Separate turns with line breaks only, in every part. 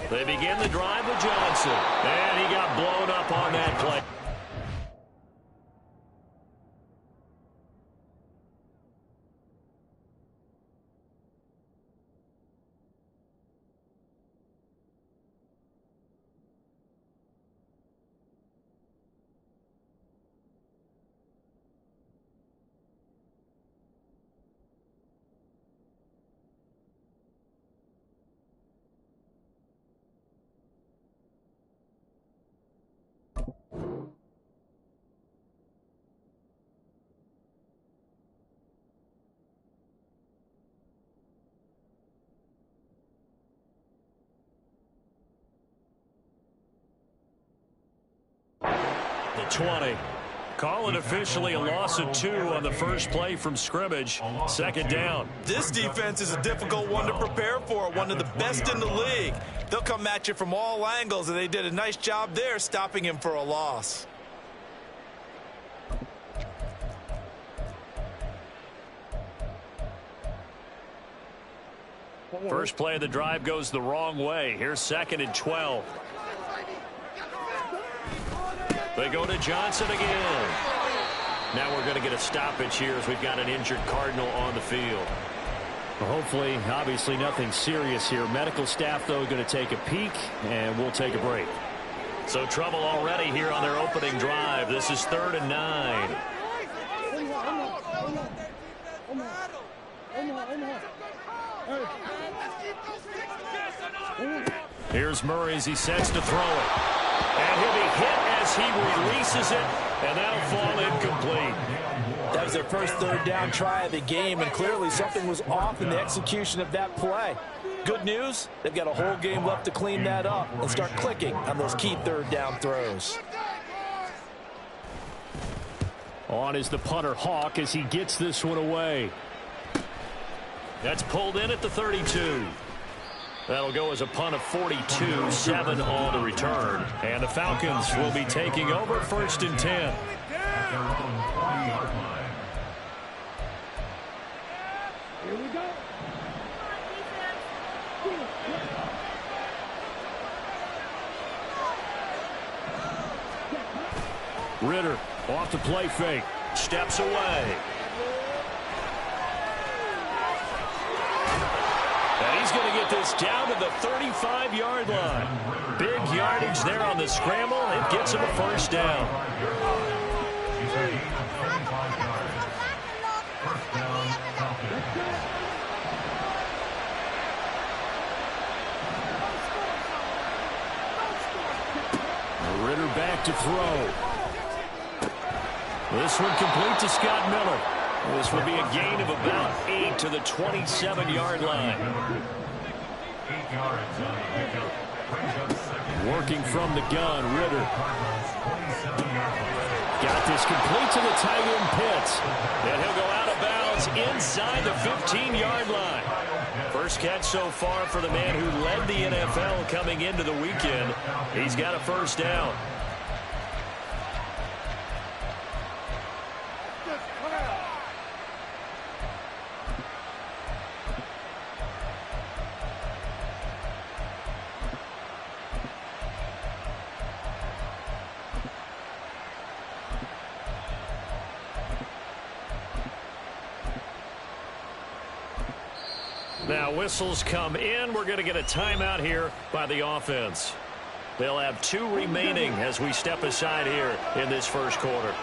They begin the drive with Johnson, and he got blown up on that play. The 20. Call it officially a loss of 2 on the first play from scrimmage. Second down.
This defense is a difficult one to prepare for, one of the best in the league. They'll come at you from all angles, and they did a nice job there stopping him for a loss.
First play of the drive goes the wrong way. Here's 2nd and 12. They go to Johnson again. Now we're going to get a stoppage here as we've got an injured Cardinal on the field.
Well, hopefully, obviously nothing serious here. Medical staff, though, going to take a peek, and we'll take a break.
So trouble already here on their opening drive. This is 3rd and 9. Here's Murray as he sets to throw it. And he'll be hit as he releases it, and that'll fall incomplete.
That was their first 3rd down try of the game, and clearly something was off in the execution of that play. Good news, they've got a whole game left to clean that up and start clicking on those key 3rd down throws.
On is the punter, Hawk, as he gets this one away.
That's pulled in at the 32. That'll go as a punt of 42, 7 on the return. And the Falcons will be taking over 1st and 10.
Here we go.
Ritter off the play fake.
Steps away. And he's going to get this down to the 35-yard line. Big yardage there on the scramble. It gets him a first down.
Ritter back to throw. This one complete to Scott Miller. This will be a gain of about 8 to the 27-yard line. Working from the gun, Ritter. Got this complete to the tight end Pitts.
And he'll go out of bounds inside the 15-yard line. First catch so far for the man who led the NFL coming into the weekend. He's got a first down. Now whistles come in. We're going to get a timeout here by the offense. They'll have 2 remaining as we step aside here in this first quarter.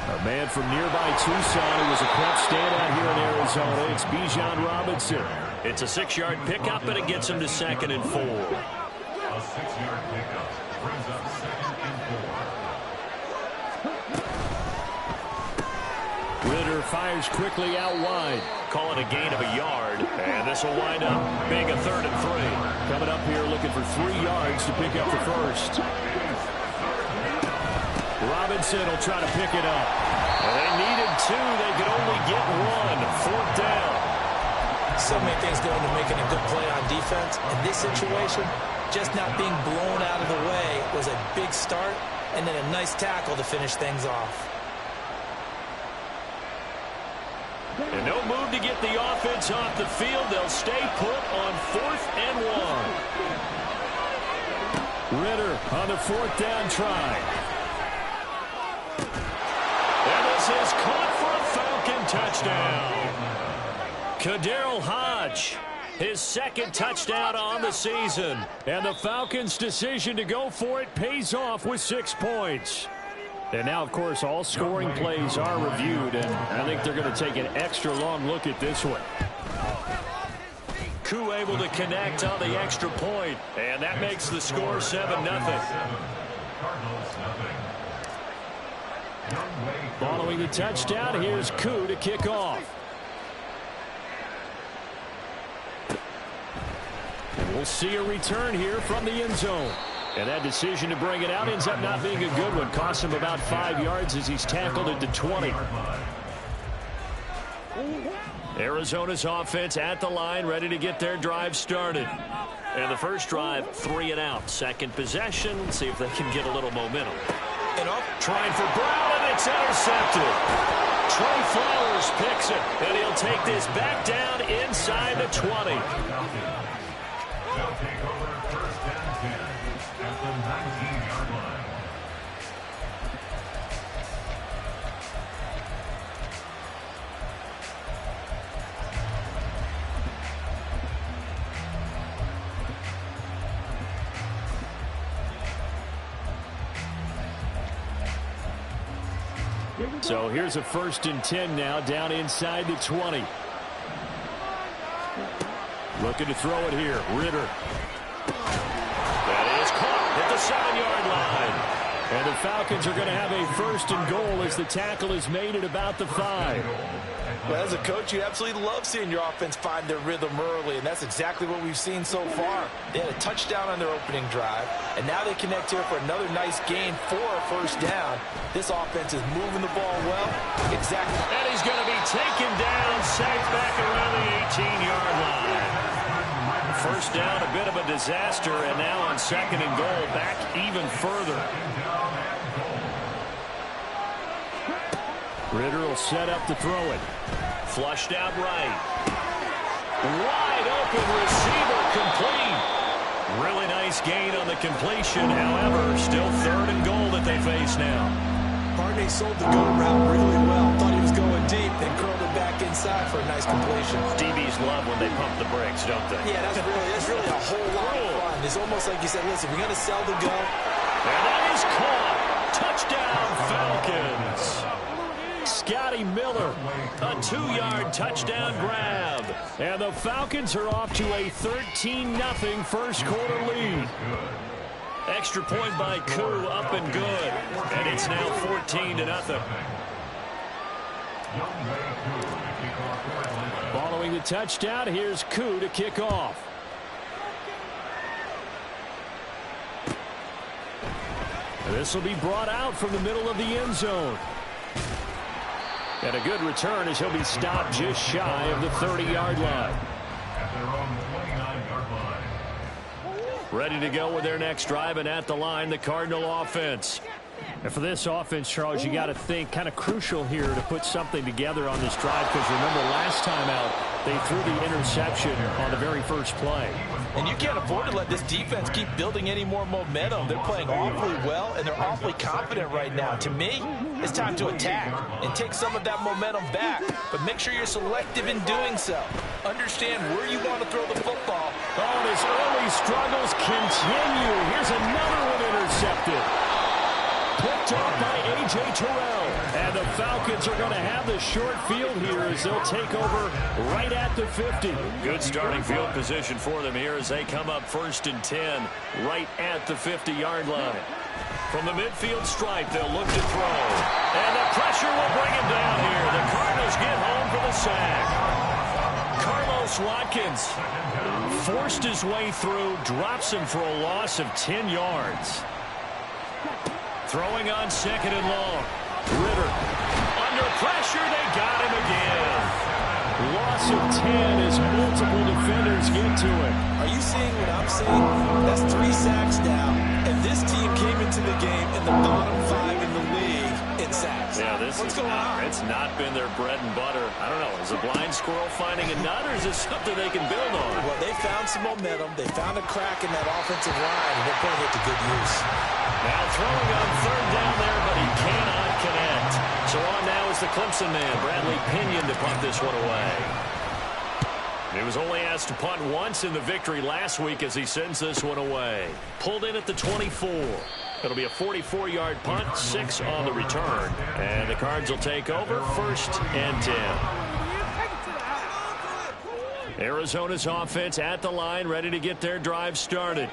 A man from nearby Tucson who was a prep standout here in Arizona. It's Bijan Robinson.
It's a 6-yard pickup, and it gets him to 2nd and 4.
A 6-yard pickup brings up 2nd and 4.
Ritter fires quickly out wide.
Call it a gain of a yard, and this will wind up being a 3rd and 3.
Coming up here looking for 3 yards to pick up the first. Robinson will try to pick it up.
And they needed 2. They could only get 1. 4th down.
So many things go into making a good play on defense. In this situation, just not being blown out of the way was a big start and then a nice tackle to finish things off.
And no move to get the offense off the field. They'll stay put on 4th and 1.
Ritter on the 4th down try.
And this is caught for a Falcon touchdown. Kaderl Hodge, his 2nd touchdown on the season.
And the Falcons' decision to go for it pays off with 6 points. And now, of course, all scoring plays are reviewed, and I think they're going to take an extra long look at this one.
Koo able to connect on the extra point, and that makes the score 7-0.
Following the touchdown, here's Koo to kick off. And we'll see a return here from the end zone. And that decision to bring it out ends up not being a good one. Costs him about 5 yards as he's tackled at the 20.
Arizona's offense at the line, ready to get their drive started. And the first drive, 3 and out. Second possession, see if they can get a little momentum.
And up,
Trying for Brown, and it's intercepted. Trey Flowers picks it, and he'll take this back down inside the 20.
They'll take over 1st and 10 at the 19-yard line.
So here's a 1st and 10 now, down inside the 20. Looking to throw it here. Ritter.
That is caught at the 7-yard line.
And the Falcons are going to have a 1st and goal as the tackle is made at about the 5.
well, as a coach, you absolutely love seeing your offense find their rhythm early, and that's exactly what we've seen so far. They had a touchdown on their opening drive, and now they connect here for another nice gain for a 1st down. This offense is moving the ball well. Exactly.
And he's going to be taken down, sacked back around the 18-yard line. 1st down, a bit of a disaster, and now on 2nd and goal, back even further.
Ritter will set up to throw it.
Flushed out right. Wide open receiver complete. Really nice gain on the completion. However, still 3rd and goal that they face now.
Barney sold the go route really well. Thought he was going deep, then curled it back inside for a nice completion.
DBs love when they pump the brakes, don't they?
Yeah, that's really a whole lot of fun. It's almost like you said, listen, we're going to sell the go.
And that is caught. Touchdown, Falcons.
Scotty Miller.
A 2-yard touchdown grab.
And the Falcons are off to a 13-0 first quarter lead.
Extra point by Koo, up and good. And it's now 14-0.
Following the touchdown, here's Koo to kick off. This will be brought out from the middle of the end zone. And a good return as he'll be stopped just shy of the 30-yard line.
At their own 29-yard line.
Ready to go with their next drive, and at the line, the Cardinal offense. And for this offense, Charles, you got to think kind of crucial here to put something together on this drive, because remember last time out, they threw the interception on the very first play.
And you can't afford to let this defense keep building any more momentum. They're playing awfully well, and they're awfully confident right now. To me, it's time to attack and take some of that momentum back, but make sure you're selective in doing so. Understand where you want to throw the football.
Oh, and his early struggles continue. Here's another one intercepted. Picked off by A.J. Terrell. And the Falcons are going to have the short field here as they'll take over right at the 50.
Good starting field position for them here as they come up 1st and 10 right at the 50-yard line. From the midfield stripe, they'll look to throw. And the pressure will bring him down here. The Cardinals get home for the sack. Carlos Watkins forced his way through, drops him for a loss of 10 yards. Throwing on 2nd and long.
Ritter.
Under pressure, they got him again.
Loss loss of 10 as multiple defenders get to it.
Are you seeing what I'm seeing? That's 3 sacks now, and this team came into the game in the bottom 5 in the league in sacks.
Yeah,
What's going on?
It's not been their bread and butter. I don't know. Is a blind squirrel finding a nut, or is this something they can build on?
Well, they found some momentum. They found a crack in that offensive line, and they're putting it to good use.
Now throwing on third down there, but he cannot connect. So on now is the Clemson man, Bradley Pinion, to punt this one away. He was only asked to punt once in the victory last week as he sends this one away. Pulled in at the 24. It'll be a 44-yard punt, 6 on the return. And the Cards will take over, 1st and 10. Arizona's offense at the line, ready to get their drive started.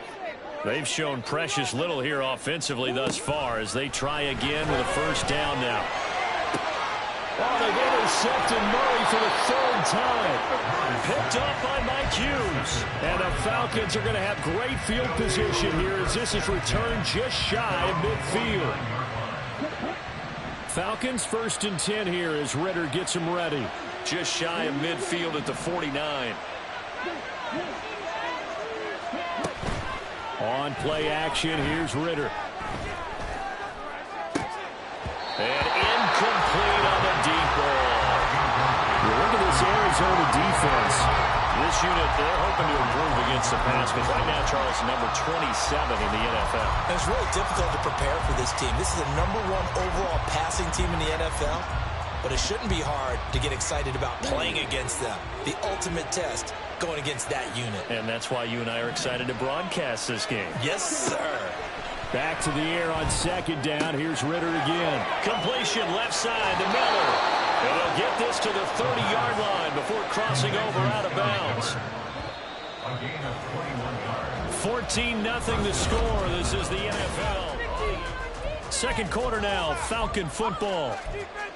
They've shown precious little here offensively thus far as they try again with a 1st down now.
Oh, they've intercepted Murray for the 3rd time.
Picked up by Mike Hughes.
And the Falcons are going to have great field position here as this is returned just shy of midfield. Falcons 1st and 10 here as Ritter gets them ready.
Just shy of midfield at the 49.
On play action, here's Ritter.
And incomplete on the deep ball.
Look at this Arizona defense.
This unit, they're hoping to improve against the pass because right now, Charles, number 27 in the NFL.
And it's really difficult to prepare for this team. This is the #1 overall passing team in the NFL, but it shouldn't be hard to get excited about playing against them. The ultimate test going against that unit.
And that's why you and I are excited to broadcast this game.
Yes, sir.
Back to the air on 2nd down. Here's Ritter again.
Completion left side to Miller. And he'll get this to the 30-yard line before crossing over out of bounds.
A gain of 21 yards.
14-0 the score. This is the NFL. 2nd quarter now, Falcon football.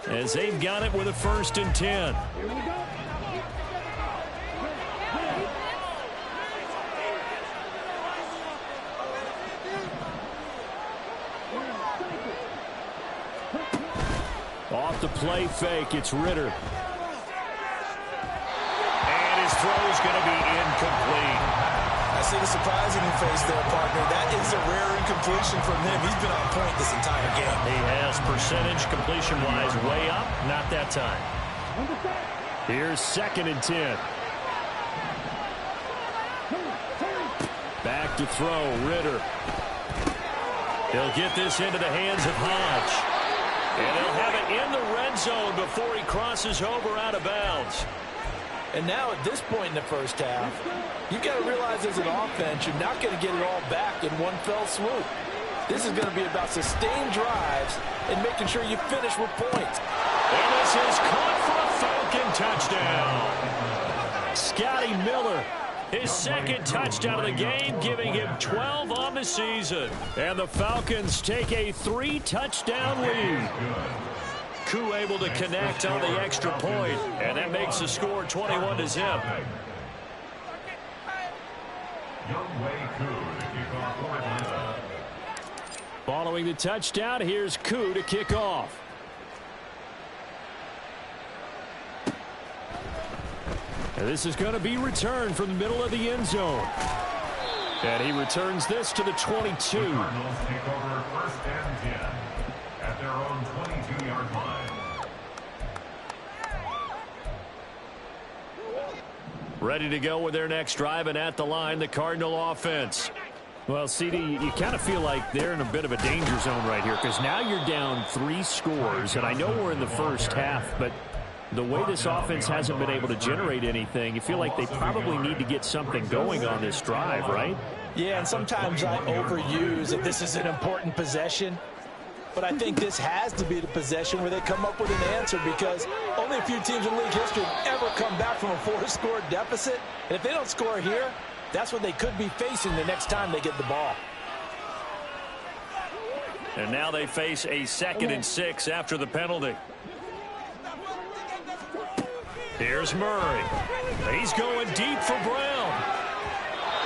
As they've got it with a 1st and 10.
Off the play fake, it's Ritter.
And his throw's going to be incomplete.
I see the surprise in your face there, partner. That is a rare incompletion from him. He's been on point this entire game.
He has percentage completion-wise way up. Not that time.
Here's 2nd and 10. Back to throw, Ritter.
He'll get this into the hands of Hodge. And he'll have it in the red zone before he crosses over out of bounds.
And now at this point in the 1st half, you've got to realize as an offense, you're not going to get it all back in one fell swoop. This is going to be about sustained drives and making sure you finish with points.
And this is caught for a Falcon touchdown.
Scotty Miller.
His 2nd touchdown of the game, giving him 12 on the season.
And the Falcons take a 3-touchdown lead.
Koo able to connect on the extra point, and that makes the score 21-0.
Youngway Koo to kick off for Atlanta.
Following the touchdown, here's Koo to kick off. And this is going to be returned from the middle of the end zone. And he returns this to the 22.
Cardinals take over 1st and 10 at their own 22-yard line.
Ready to go with their next drive, and at the line, the Cardinal offense.
Well, CD, you kind of feel like they're in a bit of a danger zone right here because now you're down 3 scores, and I know we're in the 1st half, but the way this offense hasn't been able to generate anything, you feel like they probably need to get something going on this drive, right?
Yeah, and sometimes I overuse that this is an important possession. But I think this has to be the possession where they come up with an answer because only a few teams in league history have ever come back from a 4-score deficit. And if they don't score here, that's what they could be facing the next time they get the ball.
And now they face a 2nd and 6 after the penalty. Here's Murray. He's going deep for Brown.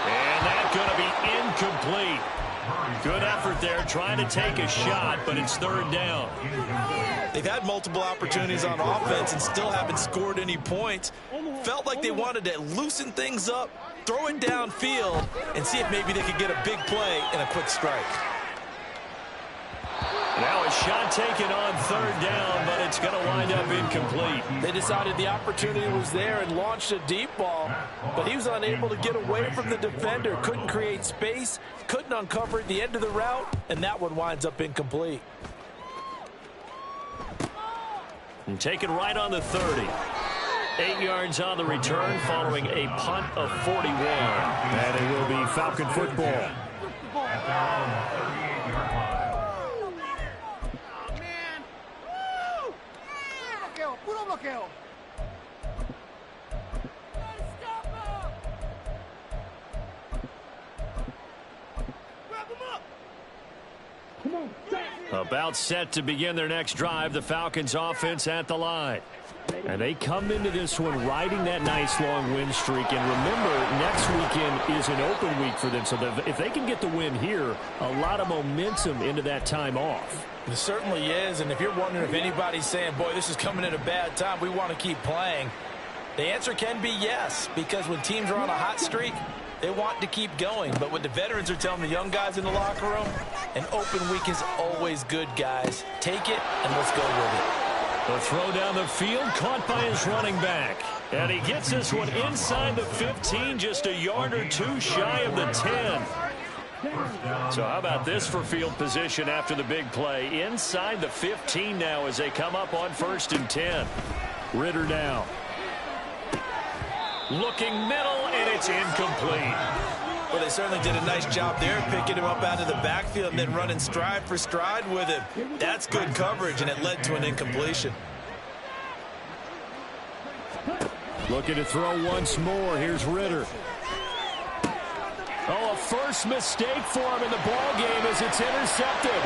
And that's going to be incomplete. Good effort there trying to take a shot, but it's 3rd down.
They've had multiple opportunities on offense and still haven't scored any points. Felt like they wanted to loosen things up, throw it downfield, and see if maybe they could get a big play and a quick strike.
Now a shot taken on third down, but it's going to wind up incomplete.
They decided the opportunity was there and launched a deep ball, but he was unable to get away from the defender, couldn't create space, couldn't uncover at the end of the route, and that one winds up incomplete.
And taken right on the 30. 8 yards on the return following a punt of 41.
And it will be Falcon football.
Puro bloqueo.
About set to begin their next drive, the Falcons offense at the line.
And they come into this one riding that nice long win streak. And remember, next weekend is an open week for them. So if they can get the win here, a lot of momentum into that time off.
It certainly is, and if you're wondering if anybody's saying, boy, this is coming at a bad time, we want to keep playing, the answer can be yes, because when teams are on a hot streak, they want to keep going. But what the veterans are telling the young guys in the locker room, an open week is always good, guys. Take it, and let's go with it.
The throw down the field, caught by his running back. And he gets this one inside the 15, just a yard or two shy of the 10. So how about this for field position after the big play? Inside the 15 now as they come up on 1st and 10.
Ritter now.
Looking middle, and it's incomplete.
Well, they certainly did a nice job there, picking him up out of the backfield and then running stride for stride with him. That's good coverage, and it led to an incompletion.
Looking to throw once more. Here's Ritter.
Oh, a first mistake for him in the ball game as it's intercepted.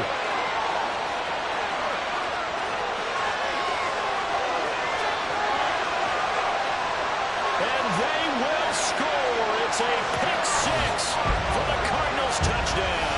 And they will score. It's a pick six for the Cardinals touchdown.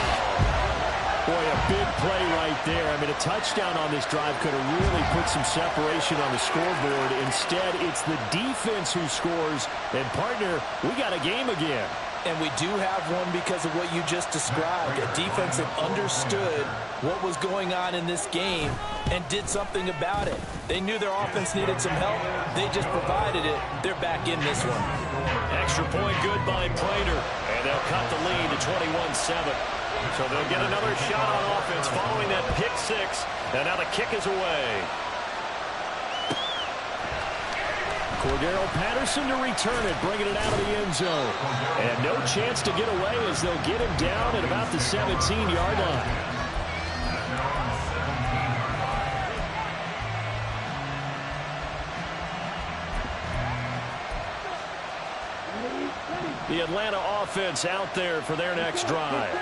Boy, a big play right there. I mean, a touchdown on this drive could have really put some separation on the scoreboard. Instead, it's the defense who scores. And, partner, we got a game again.
And we do have one because of what you just described. A defense that understood what was going on in this game and did something about it. They knew their offense needed some help. They just provided it. They're back in this one.
Extra point good by Prater. And they'll cut the lead to 21-7. So they'll get another shot on offense following that pick six. And now the kick is away.
Cordero Patterson to return it, bringing it out of the end zone. And no chance to get away as they'll get him down at about the 17-yard line.
The Atlanta offense out there for their next drive.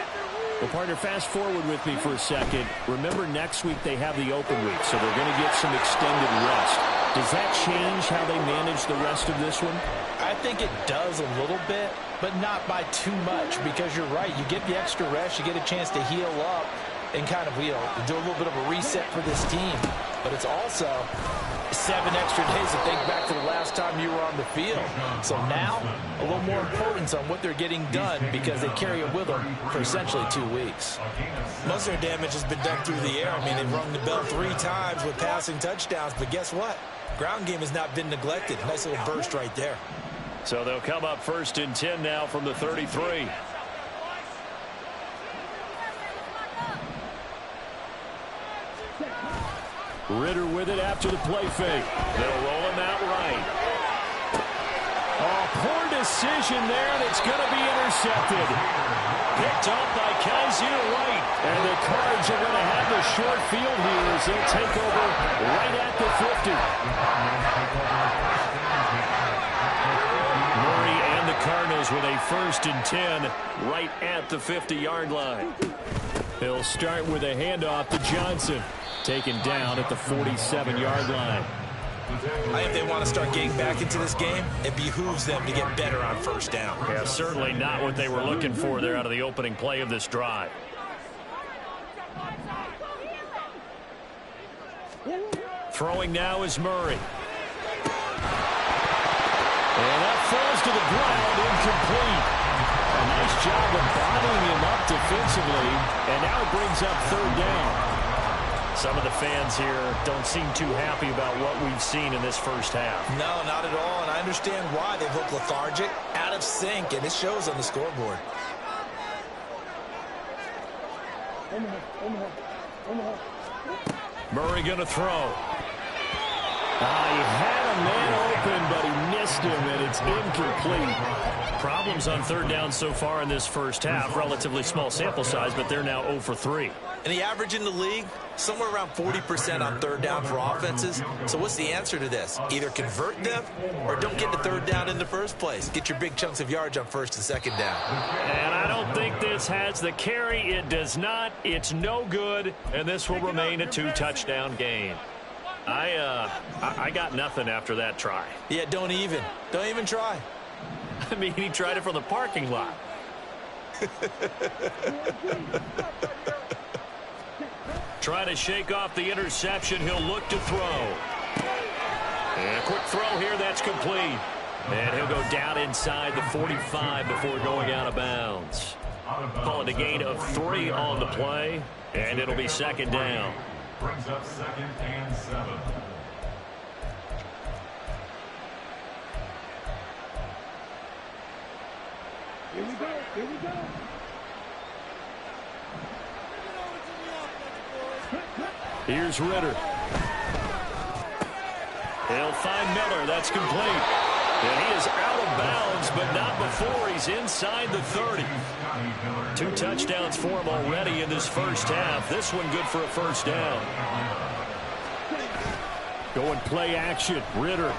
Well, partner, fast forward with me for a second. Remember, next week they have the open week, so they're going to get some extended rest. Does that change how they manage the rest of this one?
I think it does a little bit, but not by too much, because you're right. You get the extra rest. You get a chance to heal up and kind of, do a little bit of a reset for this team. But it's also 7 extra days to think back to the last time you were on the field. So now, a little more importance on what they're getting done because they carry it with them for essentially 2 weeks. Most of their damage has been done through the air. I mean, they've rung the bell 3 times with passing touchdowns, but guess what? Ground game has not been neglected. Nice little burst right there.
So they'll come up 1st and 10 now from the 33.
Ritter with it after the play fake.
They'll roll him out right.
Oh, poor decision there, and it's going to be intercepted.
Picked up by Kaiser White.
And the Cards are going to have the short field here as they take over right at the 50.
Murray and the Cardinals with a 1st and 10 right at the 50-yard line.
They'll start with a handoff to Johnson. Taken down at the 47-yard line.
I think they want to start getting back into this game. It behooves them to get better on 1st down.
Yeah, certainly not what they were looking for there out of the opening play of this drive. Throwing now is Murray.
to the ground, incomplete. A nice job of bottling him up defensively, and now it brings up third down.
Some of the fans here don't seem too happy about what we've seen in this first half.
No, not at all, and I understand why. They've looked lethargic, out of sync, and it shows on the scoreboard.
Murray going to throw.
He had a man open, but he missed him, and it's incomplete.
Problems on third down so far in this first half. Relatively small sample size, but they're now 0 for 3.
And the average in the league, somewhere around 40% on third down for offenses. So what's the answer to this? Either convert them or don't get to third down in the first place. Get your big chunks of yards on first and second down.
And I don't think this has the carry. It does not. It's no good, and this will remain a 2-touchdown game. I got nothing after that try.
Yeah, don't even try.
I mean, he tried it from the parking lot. Trying to shake off the interception. He'll look to throw. And a quick throw here. That's complete. And he'll go down inside the 45 before going out of bounds. Call it a gain of 3 on the play, and it'll be second down.
Brings up 2nd and 7.
Here we go. Here we go.
Here's Ritter.
He'll find Miller. That's complete. And he is out of bounds, but not before he's inside the 30. 2 touchdowns for him already in this first half. This one good for a first down.
Going play action. Ritter.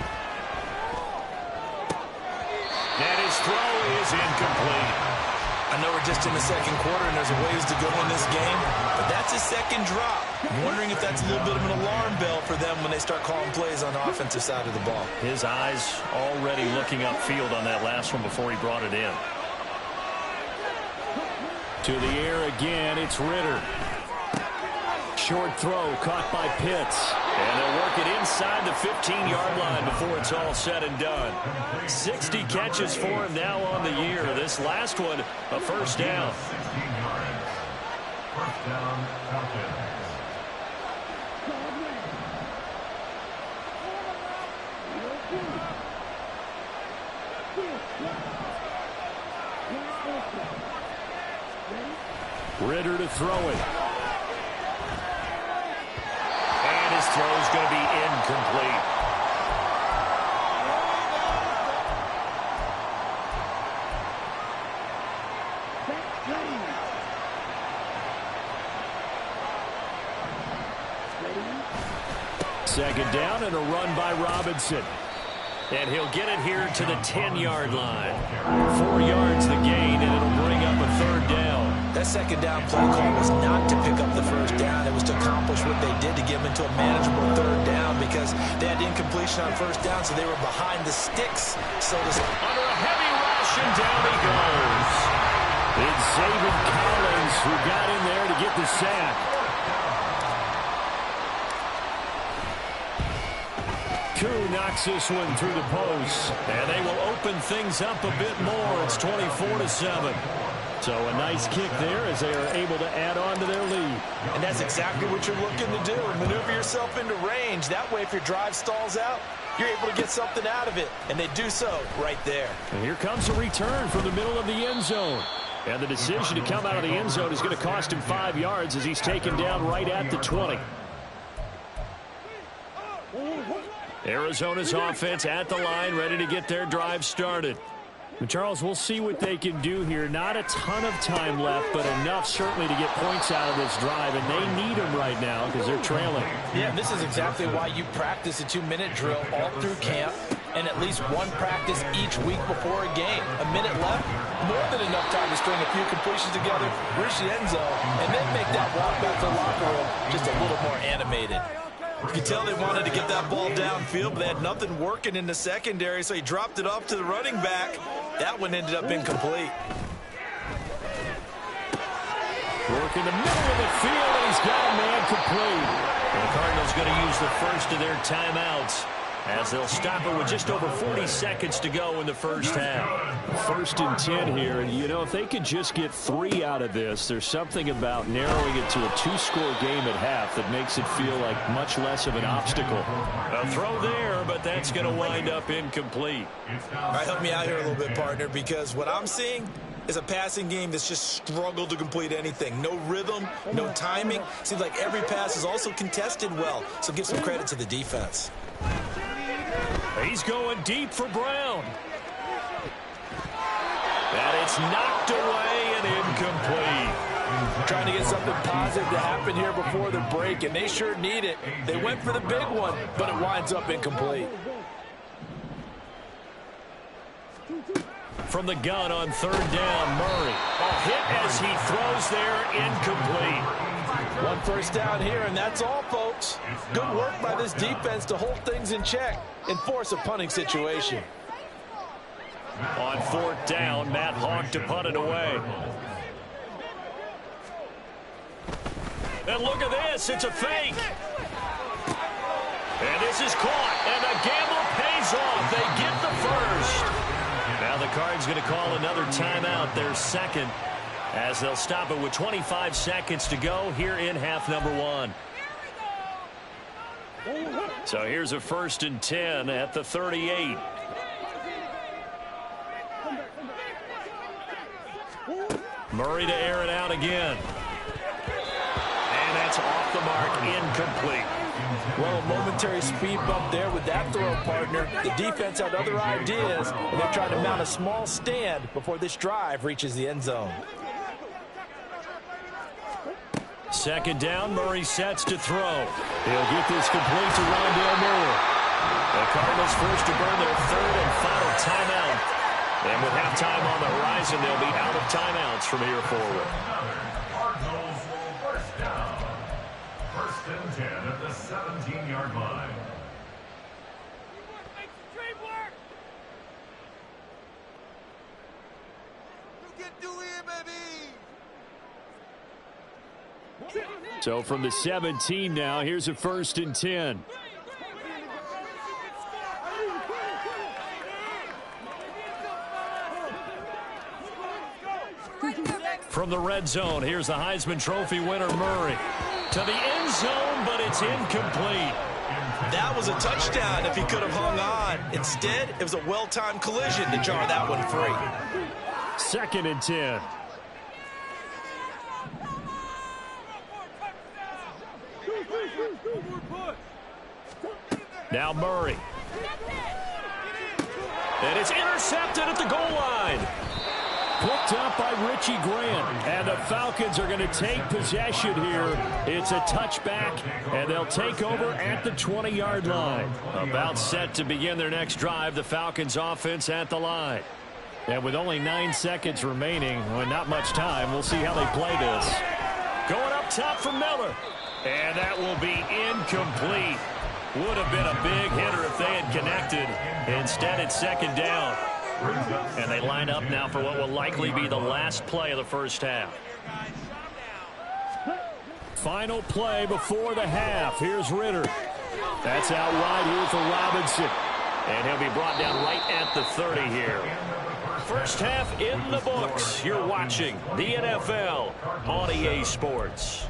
And his throw is incomplete.
I know we're just in the second quarter and there's a ways to go in this game, but that's his second drop. I'm wondering if that's a little bit of an alarm bell for them when they start calling plays on the offensive side of the ball.
His eyes already looking upfield on that last one before he brought it in.
To the air again, it's Ritter. Short throw caught by Pitts.
And they'll work it inside the 15-yard line before it's all said and done. 60 catches for him now on the year. This last one, a first down.
16 yards. First down, Falcons.
Ritter to throw it.
And his throw is going to be incomplete.
Second down and a run by Robinson.
And he'll get it here to the 10-yard line. 4 yards the gain, and it'll bring up a third down.
That second down play call was not to pick up the first down. It was to accomplish what they did to get them into a manageable third down because they had incompletion on first down, so they were behind the sticks, so to speak.
Under a heavy rush, and down he goes.
It's Zaven Collins who got in there to get the sack. Koo knocks this one through the post.
And they will open things up a bit more. It's 24-7.
So a nice kick there as they are able to add on to their lead.
And that's exactly what you're looking to do. Maneuver yourself into range. That way, if your drive stalls out, you're able to get something out of it. And they do so right there.
And here comes a return from the middle of the end zone. And the decision to come out of the end zone is going to cost him 5 yards as he's taken down right at the 20.
Arizona's offense at the line, ready to get their drive started.
And Charles, we'll see what they can do here. Not a ton of time left, but enough certainly to get points out of this drive, and they need them right now because they're trailing.
Yeah, this is exactly why you practice a 2-minute drill all through camp and at least one practice each week before a game. A minute left, more than enough time to string a few completions together, reach the end zone, and then make that walk back to the locker room just a little more animated. You can tell they wanted to get that ball downfield, but they had nothing working in the secondary, so he dropped it off to the running back. That one ended up incomplete.
Work in the middle of the field, and he's got a man complete.
And the Cardinals going to use the first of their timeouts. as they'll stop it with just over 40 seconds to go in the first half.
1st and 10 here, and you know, if they could just get 3 out of this, there's something about narrowing it to a 2-score game at half that makes it feel like much less of an obstacle.
A throw there, but that's going to wind up incomplete.
All right, help me out here a little bit, partner, because what I'm seeing is a passing game that's just struggled to complete anything. No rhythm, no timing. Seems like every pass is also contested well, so give some credit to the defense.
He's going deep for Brown. And it's knocked away and incomplete.
Trying to get something positive to happen here before the break, and they sure need it. They went for the big one, but it winds up incomplete.
From the gun on 3rd down, Murray. A hit as he throws there, incomplete.
1 first down here, and that's all, folks. Good work by this defense to hold things in check and force a punting situation.
On 4th down, Matt Hawk to punt it away. And look at this, it's a fake. And this is caught, and the gamble pays off. They get the first. Now the Cards going to call another timeout, their second, as they'll stop it with 25 seconds to go here in half number 1. So here's a 1st and 10 at the 38. Murray to air it out again. And that's off the mark, incomplete.
Well, a momentary speed bump there with that throw, partner. The defense had other ideas, and they're trying to mount a small stand before this drive reaches the end zone.
2nd down, Murray sets to throw. He'll get this complete to Rondale Moore. The Cardinals forced to burn their 3rd and final timeout. And with halftime on the horizon, they'll be out of timeouts from here forward.
Cardinals will first down. 1st and 10 at the 17-yard line.
So from the 17 now, here's a 1st and 10.
From the red zone, here's the Heisman Trophy winner, Murray. To the end zone, but it's incomplete.
That was a touchdown if he could have hung on. Instead, it was a well-timed collision to jar that one free.
2nd and 10.
Now Murray. And it's intercepted at the goal line.
Picked up by Richie Grant. And the Falcons are going to take possession here. It's a touchback, and they'll take over at the 20-yard line.
About set to begin their next drive, the Falcons offense at the line.
And with only 9 seconds remaining, well, not much time, we'll see how they play this.
Going up top for Miller. And that will be incomplete. Would have been a big hitter if they had connected. Instead, it's 2nd down. And they line up now for what will likely be the last play of the first half.
Final play before the half. Here's Ritter. That's out wide here for Robinson.
And he'll be brought down right at the 30 here. First half in the books. You're watching the NFL on EA Sports.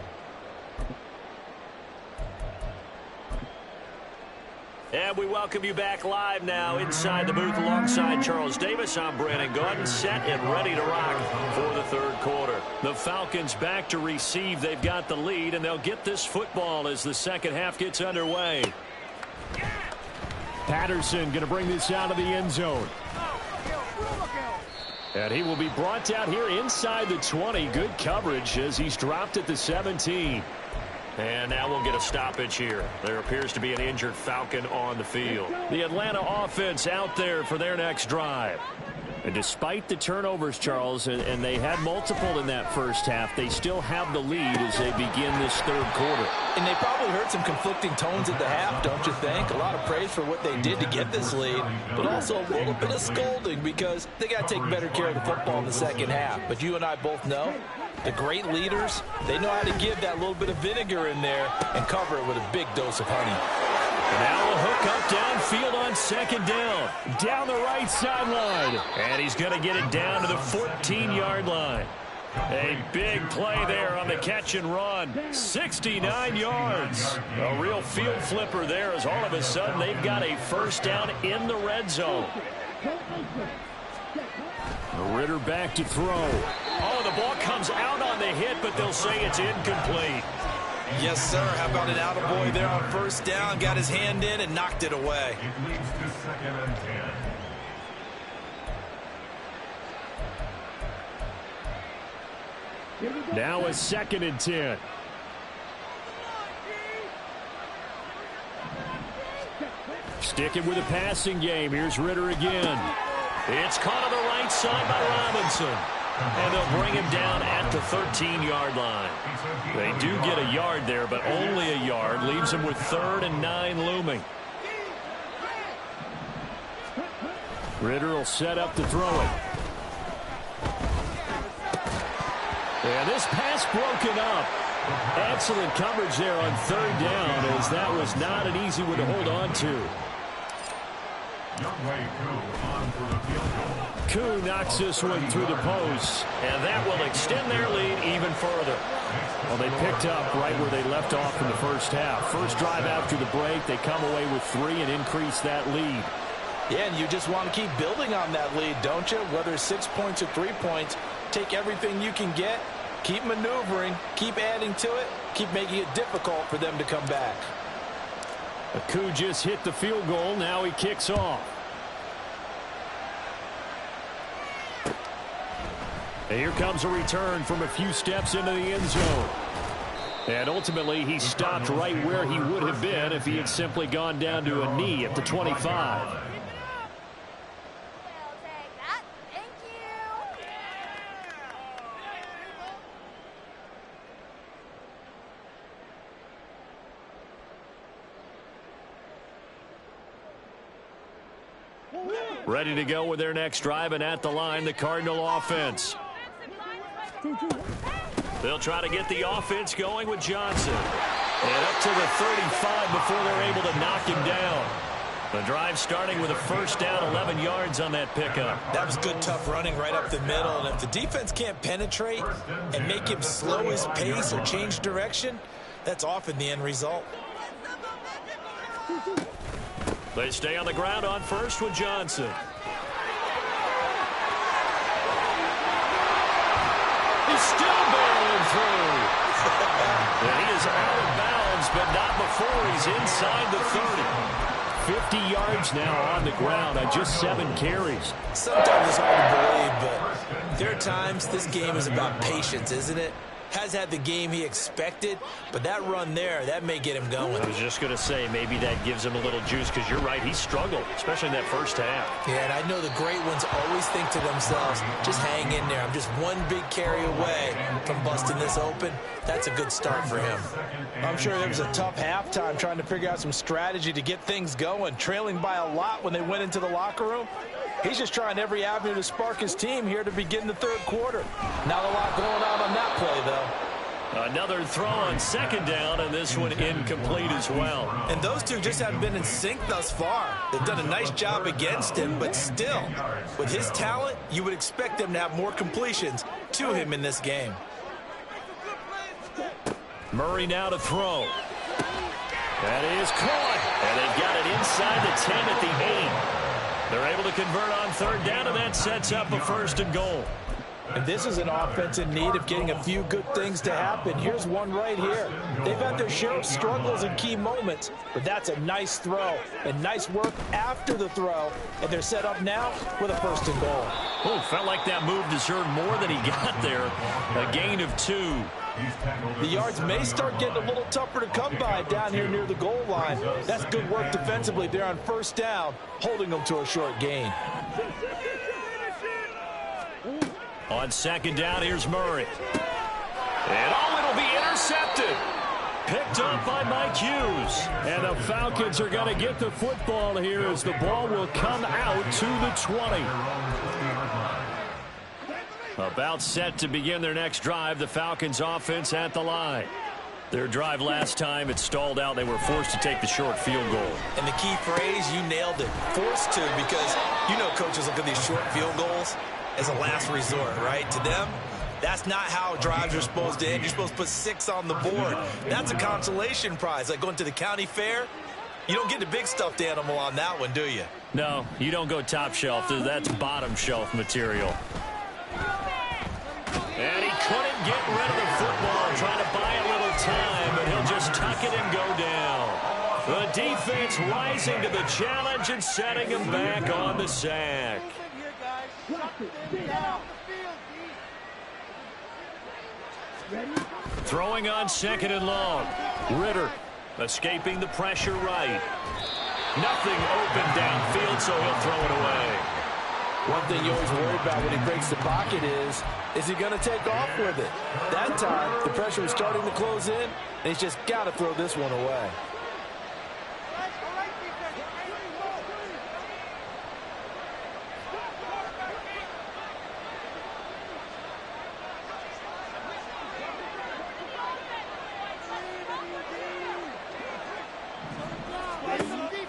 And we welcome you back live now inside the booth alongside Charles Davis. I'm Brandon Gaudin, set and ready to rock for the 3rd quarter. The Falcons back to receive. They've got the lead, and they'll get this football as the second half gets underway.
Patterson going to bring this out of the end zone. And he will be brought down here inside the 20. Good coverage as he's dropped at the 17.
And now we'll get a stoppage here. There appears to be an injured Falcon on the field. The Atlanta offense out there for their next drive.
And despite the turnovers, Charles, and they had multiple in that first half, they still have the lead as they begin this 3rd quarter.
And they probably heard some conflicting tones at the half, don't you think? A lot of praise for what they did to get this lead, but also a little bit of scolding because they got to take better care of the football in the second half. But you and I both know the great leaders, they know how to give that little bit of vinegar in there and cover it with a big dose of honey.
And now a hook up downfield on second down.
Down the right sideline.
And he's going to get it down to the 14-yard line. A big play there on the catch and run. 69 yards. A real field flipper there as all of a sudden they've got a first down in the red zone.
Ritter back to throw.
Oh, the ball comes out on the hit, but they'll say it's incomplete.
Yes, sir. How about an attaboy there on first down? Got his hand in and knocked it away.
It leads to 2nd and 10.
Now a 2nd and 10. Sticking with the passing game. Here's Ritter again.
It's caught on the right side by Robinson. And they'll bring him down at the 13-yard line. They do get a yard there, but only a yard. Leaves them with 3rd and 9 looming.
Ritter will set up to throw it. And this pass broken up. Excellent coverage there on 3rd down, as that was not an easy one to hold on to. Koo knocks this one through the post.
And that will extend their lead even further.
Well, they picked up right where they left off in the first half. First drive after the break, they come away with 3 and increase that lead.
Yeah, and you just want to keep building on that lead, don't you? Whether it's 6 points or 3 points, take everything you can get, keep maneuvering, keep adding to it, keep making it difficult for them to come back.
Koo just hit the field goal. Now he kicks off. And here comes a return from a few steps into the end zone. And ultimately, he stopped right where he would have been if he had simply gone down to a knee at the 25.
Ready to go with their next drive, and at the line, the Cardinal offense. They'll try to get the offense going with Johnson. And up to the 35 before they're able to knock him down. The drive starting with a first down, 11 yards on that pickup.
That was good, tough running right up the middle. And if the defense can't penetrate and make him slow his pace or change direction, that's often the end result.
They stay on the ground on first with Johnson. He's still barreling through. And he is out of bounds, but not before he's inside the 30.
50 yards now on the ground on just 7 carries.
Sometimes it's hard to believe, but there are times this game is about patience, isn't it? Has had the game he expected, but that run there, that may get him going.
I was just going to say, maybe that gives him a little juice, because you're right, he struggled, especially in that first half.
Yeah, and I know the great ones always think to themselves, just hang in there. I'm just one big carry away from busting this open. That's a good start for him. I'm sure there was a tough halftime trying to figure out some strategy to get things going, trailing by a lot when they went into the locker room. He's just trying every avenue to spark his team here to begin the 3rd quarter. Not a lot going on that play, though.
Another throw on second down, and this one incomplete as well.
And those two just haven't been in sync thus far. They've done a nice job against him, but still, with his talent, you would expect them to have more completions to him in this game.
Murray now to throw. That is caught. And they've got it inside the 10 at the 8. They're able to convert on 3rd down, and that sets up a 1st and goal.
And this is an offense in need of getting a few good things to happen. Here's one right here. They've had their share of struggles in key moments, but that's a nice throw and nice work after the throw. And they're set up now with a 1st and goal.
Oh, felt like that move deserved more than he got there. A gain of 2.
The yards may start getting a little tougher to come by down here near the goal line. That's good work defensively there on 1st down, holding them to a short gain.
On 2nd down, here's Murray. And it'll be intercepted. Picked up by Mike Hughes.
And the Falcons are going to get the football here as the ball will come out to the 20.
About set to begin their next drive, the Falcons offense at the line. Their drive last time, it stalled out. They were forced to take the short field goal.
And the key phrase, you nailed it, forced to, because you know coaches look at these short field goals as a last resort, right? To them, that's not how drives are supposed to end. You're supposed to put 6 on the board. That's a consolation prize. Like going to the county fair, you don't get the big stuffed animal on that one, do you?
No, you don't go top shelf. That's bottom shelf material. And he couldn't get rid of the football, trying to buy a little time, but he'll just tuck it and go down. The defense rising to the challenge and setting him back on the sack. Throwing on 2nd and long. Ritter escaping the pressure right. Nothing open downfield, so he'll throw it away.
One thing you always worry about when he breaks the pocket is he going to take off with it? That time, the pressure was starting to close in, and he's just got to throw this one away.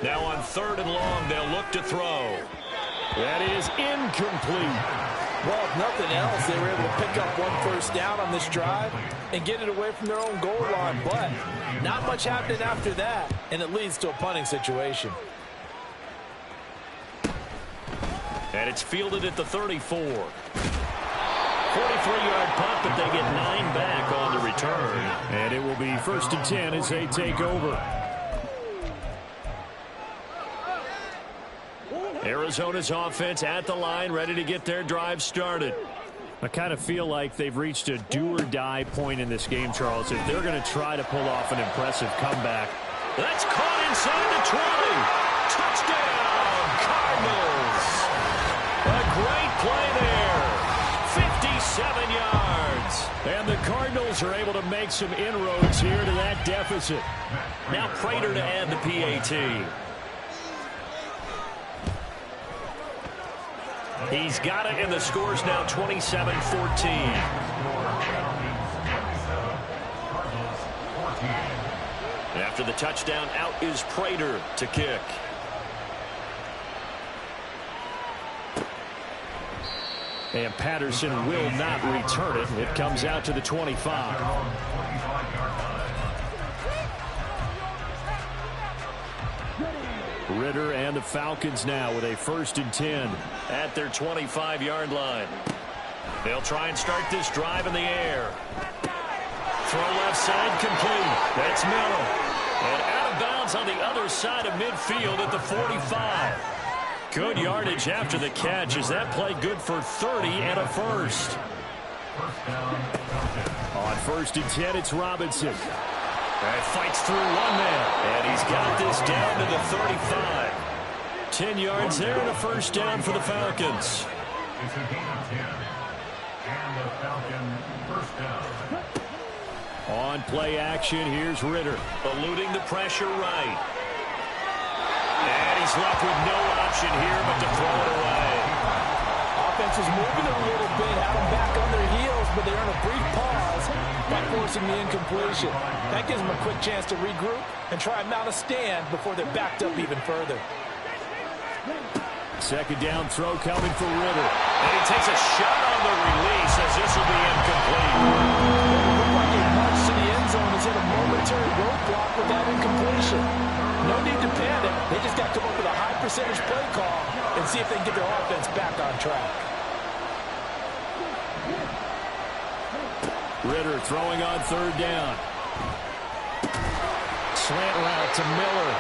Now on 3rd and long, they'll look to throw.
That is incomplete.
Well, if nothing else, they were able to pick up 1 first down on this drive and get it away from their own goal line. But not much happened after that, and it leads to a punting situation.
And it's fielded at the 34. 43-yard punt, but they get 9 back on the return.
And it will be 1st and 10 as they take over.
Arizona's offense at the line, ready to get their drive started.
I kind of feel like they've reached a do-or-die point in this game, Charles. If they're going to try to pull off an impressive comeback.
That's caught inside the 20. Touchdown, Cardinals. A great play there. 57 yards. And the Cardinals are able to make some inroads here to that deficit. Now Prater to add the PAT. He's got it, and the score's now 27-14. After the touchdown, out is Prater to kick.
And Patterson will not return it. It comes out to the 25. Ritter and the Falcons now with a 1st and 10
at their 25-yard line. They'll try and start this drive in the air. Throw left side complete. That's Miller. And out of bounds on the other side of midfield at the 45. Good yardage after the catch as that play good for 30 and a first.
On 1st and 10, it's Robinson.
And fights through one man. And he's got this down to the 35. 10 yards there and a first down for the Falcons.
It's a gain of 10. And the Falcon first down.
On play action, here's Ritter.
Eluding the pressure right. And he's left with no option here but to throw it away.
Offense is moving a little bit, have them back on their heels, but they earn a brief pause by forcing the incompletion. That gives them a quick chance to regroup and try and mount a stand before they're backed up even further.
2nd down throw coming for Ritter.
And he takes a shot on the release as this will be incomplete.
It looked like a march to the end zone has hit a momentary roadblock with that incompletion. No need to panic. They just got to come up with a high percentage play call and see if they can get their offense back on track.
Ritter throwing on 3rd down. Slant route to Miller.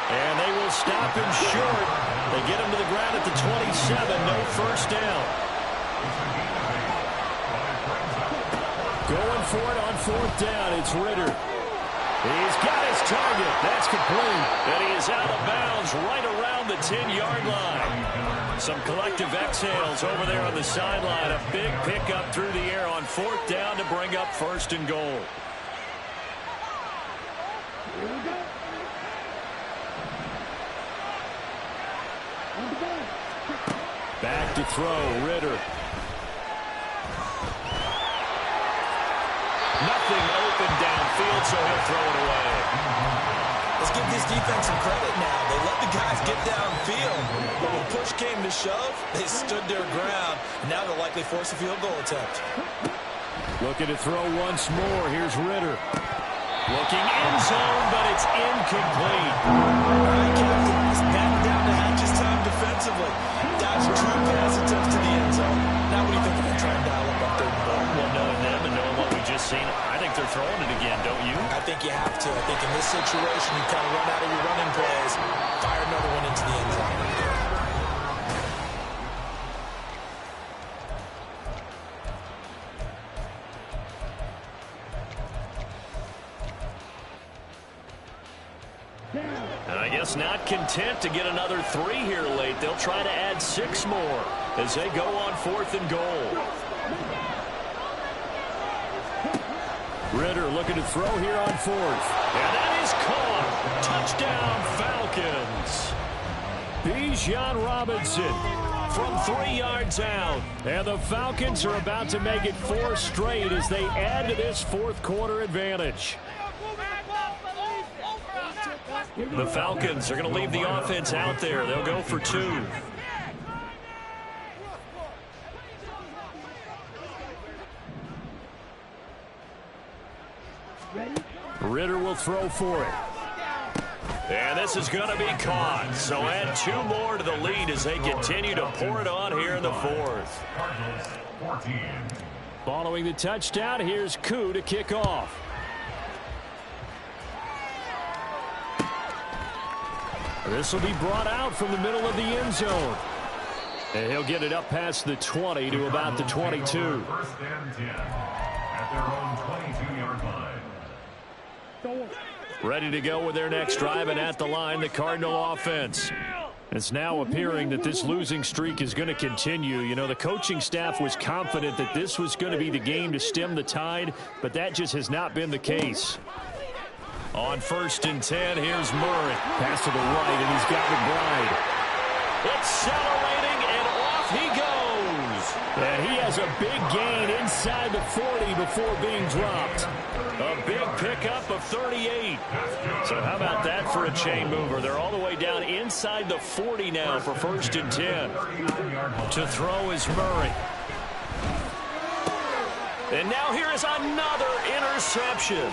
And they will stop him short. They get him to the ground at the 27. No first down.
Going for it on 4th down. It's Ritter. He's got his target. That's complete.
And he is out of bounds right around the 10-yard line. Some collective exhales over there on the sideline. A big pickup through the air on 4th down to bring up 1st and goal.
Back to throw, Ritter.
Nothing open downfield, so he'll throw it away.
Let's give this defense some credit now. They let the guys get downfield, but when push came to shove, they stood their ground, and now they'll likely force a field goal attempt.
Looking to throw once more. Here's Ritter. Looking end zone, but it's incomplete.
All right, Captain, it's batting down to Hatch's time defensively. That's true pass attempts to the end zone. Now what do you think they're going to try and dial up on third and goal?
Well, knowing them and knowing what we just seen, I think they're throwing it again, don't you?
I think you have to. I think in this situation, you kind of run out of your running plays, fire another one into the end zone.
And I guess not content to get another 3 here late. They'll try to add 6 more as they go on 4th and goal.
Ritter looking to throw here on 4th.
And that is caught. Touchdown, Falcons.
Bijan Robinson
From 3 yards out.
And the Falcons are about to make it 4 straight as they add to this 4th quarter advantage.
The Falcons are going to leave the offense out there. They'll go for 2.
Ritter will throw for it.
And this is going to be caught. So add 2 more to the lead as they continue to pour it on here in the 4th.
Cardinals 14.
Following the touchdown, here's Koo to kick off. This will be brought out from the middle of the end zone. And he'll get it up past the 20 to about the 22.
First and 10 at their own 22-yard line.
Ready to go with their next drive, and at the line, the Cardinal offense. It's now appearing that this losing streak is going to continue. You know, the coaching staff was confident that this was going to be the game to stem the tide, but that just has not been the case.
On 1st and 10, here's Murray.
Pass to the right, and he's got McBride.
Accelerating, and off he goes.
And he has a big gain inside the 40 before being dropped.
A big pickup of 38. So how about that for a chain mover? They're all the way down inside the 40 now for 1st and 10. To throw is Murray. And now here is another interception.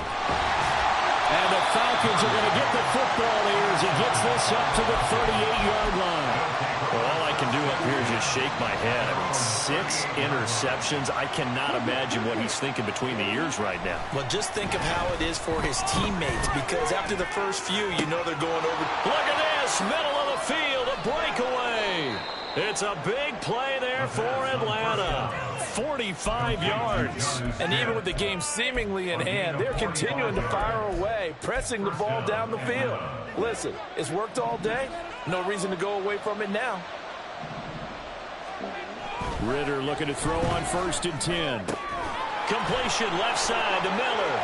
And the Falcons are going to get the football here as he gets this up to the 38-yard line.
Well, all I can do up here is just shake my head. I mean, 6 interceptions. I cannot imagine what he's thinking between the ears right now.
Well, just think of how it is for his teammates, because after the first few, you know they're going over.
Look at this, middle of the field, a breakaway. It's a big play there for Atlanta. 45 yards.
And even with the game seemingly in hand, they're continuing to fire away, pressing the ball down the field. Listen, it's worked all day. No reason to go away from it now.
Ritter looking to throw on 1st and 10.
Completion left side to Miller.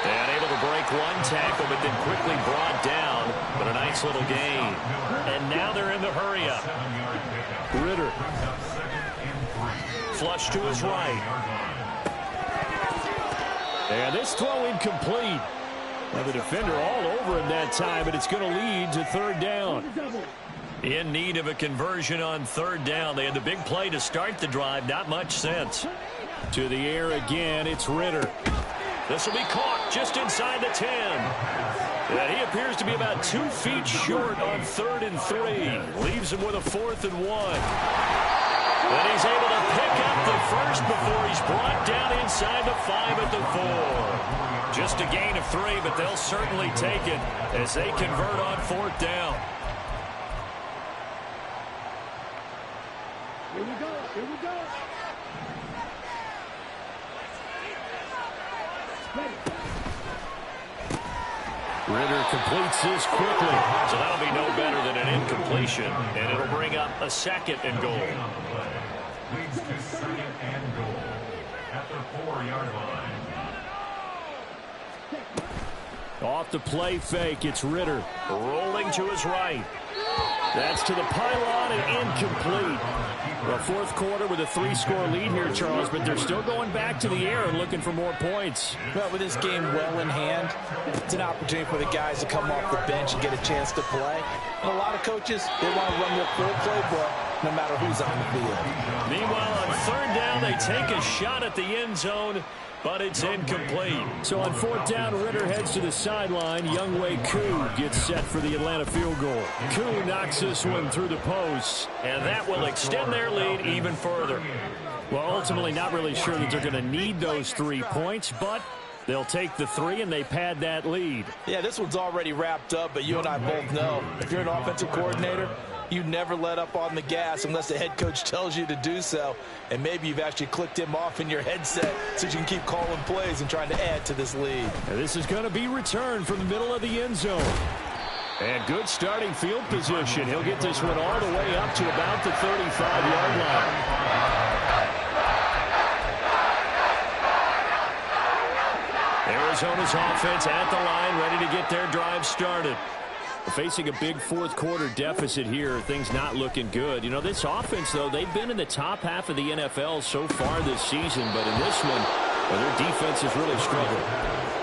And able to break 1 tackle, but then quickly brought down. But a nice little gain. And now they're in the hurry-up.
Ritter.
Flush to his right.
And this throw incomplete. Now the defender all over him that time, but it's going to lead to 3rd down.
In need of a conversion on 3rd down. They had the big play to start the drive. Not much sense.
To the air again, it's Ritter.
This will be caught just inside the 10. And he appears to be about 2 feet short on 3rd and 3. Leaves him with a 4th and 1. And he's able to pick up the first before he's brought down inside the 5 at the 4. Just a gain of 3, but they'll certainly take it as they convert on 4th down.
Here we go. Here we go.
Ritter completes this quickly.
So that'll be no better than an incompletion, and it'll bring up a 2nd and goal.
Leads to 2nd and goal at the 4-yard line.
Off the play fake, it's Ritter.
Rolling to his right.
That's to the pylon and incomplete. Well, fourth quarter with a 3-score lead here, Charles, but they're still going back to the air and looking for more points.
Well, with this game well in hand, it's an opportunity for the guys to come off the bench and get a chance to play. And a lot of coaches, they want to run their full playbook no matter who's on the field.
Meanwhile, on third down, they take a shot at the end zone, but it's incomplete.
So on fourth down, Ritter heads to the sideline. Younghoe Koo gets set for the Atlanta field goal. Koo knocks this one through the post.
And that will extend their lead even further.
Well, ultimately not really sure that they're going to need those 3 points, but they'll take the 3 and they pad that lead.
Yeah, this one's already wrapped up, but you and I both know if you're an offensive coordinator, you never let up on the gas unless the head coach tells you to do so. And maybe you've actually clicked him off in your headset so you can keep calling plays and trying to add to this lead.
And this is going to be returned from the middle of the end zone. And good starting field position. He'll get this one all the way up to about the 35-yard line. Arizona's offense at the line, ready to get their drive started. Facing a big fourth quarter deficit here, things not looking good. You know, this offense, though, they've been in the top half of the NFL so far this season, but in this one, well, their defense has really struggled.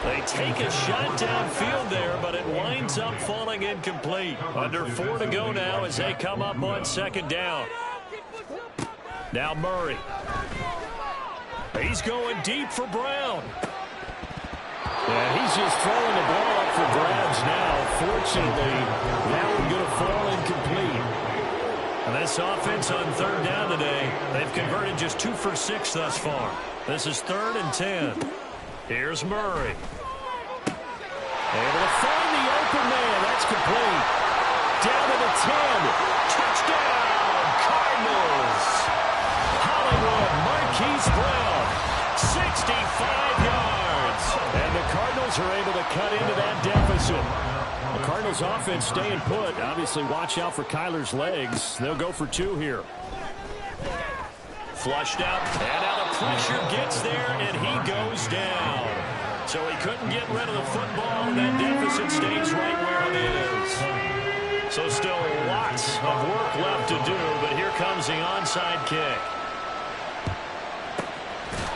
They take a shot downfield there, but it winds up falling incomplete. Under 4 to go now as they come up on second down. Now Murray. He's going deep for Brown.
And he's just throwing the ball up for grabs now. Fortunately, that one going to fall incomplete.
And this offense on third down today, they've converted just 2 for 6 thus far. This is 3rd and 10. Here's Murray.
Able to find the open man. That's complete. Down to the 10.
Touchdown, Cardinals. Hollywood Marquise Brown, 65 yards.
And the Cardinals are able to cut into that deficit. The Cardinals offense staying put. Obviously, watch out for Kyler's legs. They'll go for 2 here.
Flushed out, and now the pressure gets there, and he goes down. So he couldn't get rid of the football, and that deficit stays right where it is. So still lots of work left to do, but here comes the onside kick.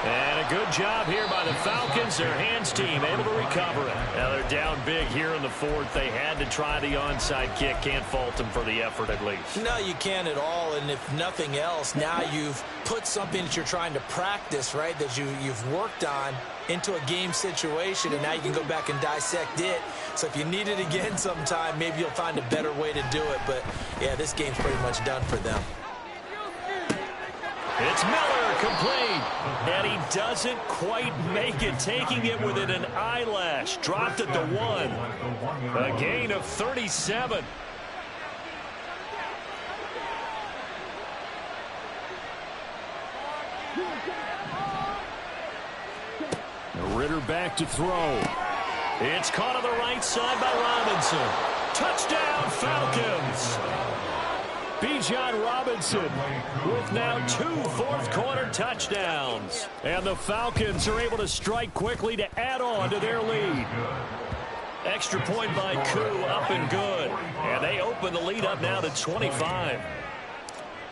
And a good job here by the Falcons. Their hands team able to recover it. Now they're down big here in the fourth. They had to try the onside kick. Can't fault them for the effort at least.
No, you can't at all. And if nothing else, now you've put something that you're trying to practice, right, that you've worked on into a game situation, and now you can go back and dissect it. So if you need it again sometime, maybe you'll find a better way to do it. But, yeah, this game's pretty much done for them.
It's Miller, complete. And he doesn't quite make it, taking it within an eyelash. Dropped at the 1. A gain of 37.
Ritter back to throw.
It's caught on the right side by Robinson. Touchdown, Falcons.
Bijan Robinson with now 2 fourth-quarter touchdowns. And the Falcons are able to strike quickly to add on to their lead.
Extra point by Koo, up and good. And they open the lead up now to 25.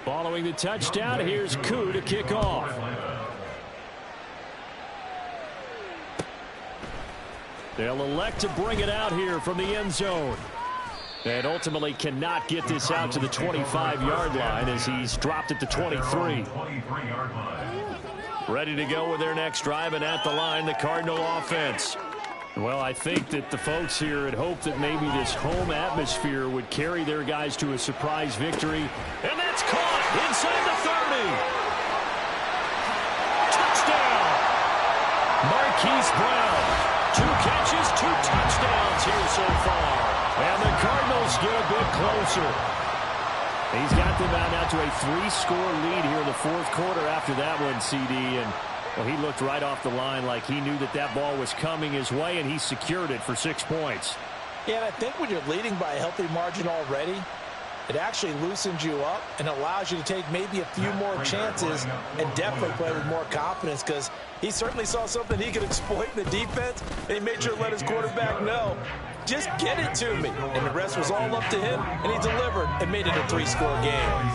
Following the touchdown, here's Koo to kick off. They'll elect to bring it out here from the end zone. And ultimately cannot get this out to the 25-yard line as he's dropped at the 23.
Ready to go with their next drive, and at the line, the Cardinal offense.
Well, I think that the folks here had hoped that maybe this home atmosphere would carry their guys to a surprise victory.
And that's caught inside the 30. Touchdown! Marquise Brown. 2 catches, 2 touchdowns here so far.
And the Cardinals get a bit closer. He's got them out now to a 3-score lead here in the fourth quarter after that one, CD. And, well, he looked right off the line like he knew that that ball was coming his way, and he secured it for 6 points.
Yeah, and I think when you're leading by a healthy margin already, it actually loosens you up and allows you to take maybe a few more chances and definitely play with more confidence, because he certainly saw something he could exploit in the defense, and he made sure to let his quarterback know, just get it to me. And the rest was all up to him, and he delivered and made it a 3-score game.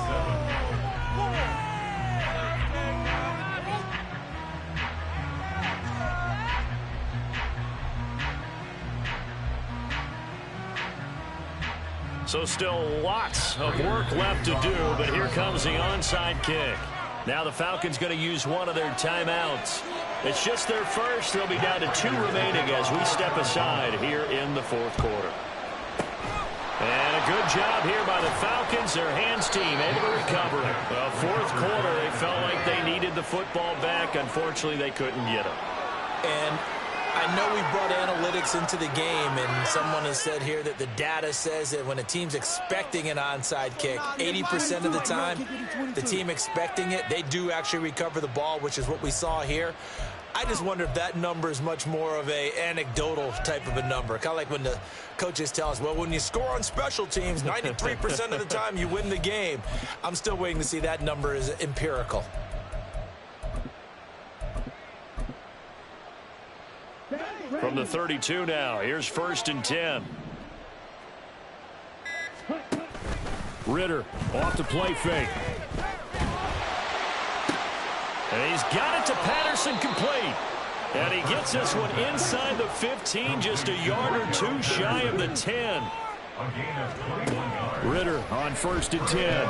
So still lots of work left to do, but here comes the onside kick. Now the Falcons going to use one of their timeouts. It's just their first. They'll be down to 2 remaining as we step aside here in the fourth quarter. And a good job here by the Falcons. Their hands team able to recover it. The fourth quarter, they felt like they needed the football back. Unfortunately, they couldn't get it.
And I know we brought analytics into the game, and someone has said here that the data says that when a team's expecting an onside kick, 80% of the time, the team expecting it, they do actually recover the ball, which is what we saw here. I just wonder if that number is much more of a anecdotal type of a number. Kind of like when the coaches tell us, well, when you score on special teams, 93% of the time you win the game. I'm still waiting to see that number is empirical.
From the 32 now, here's 1st and 10.
Ritter off the play fake.
And he's got it to Patterson, complete. And he gets this one inside the 15, just a yard or 2 shy of the 10.
Ritter on 1st and 10.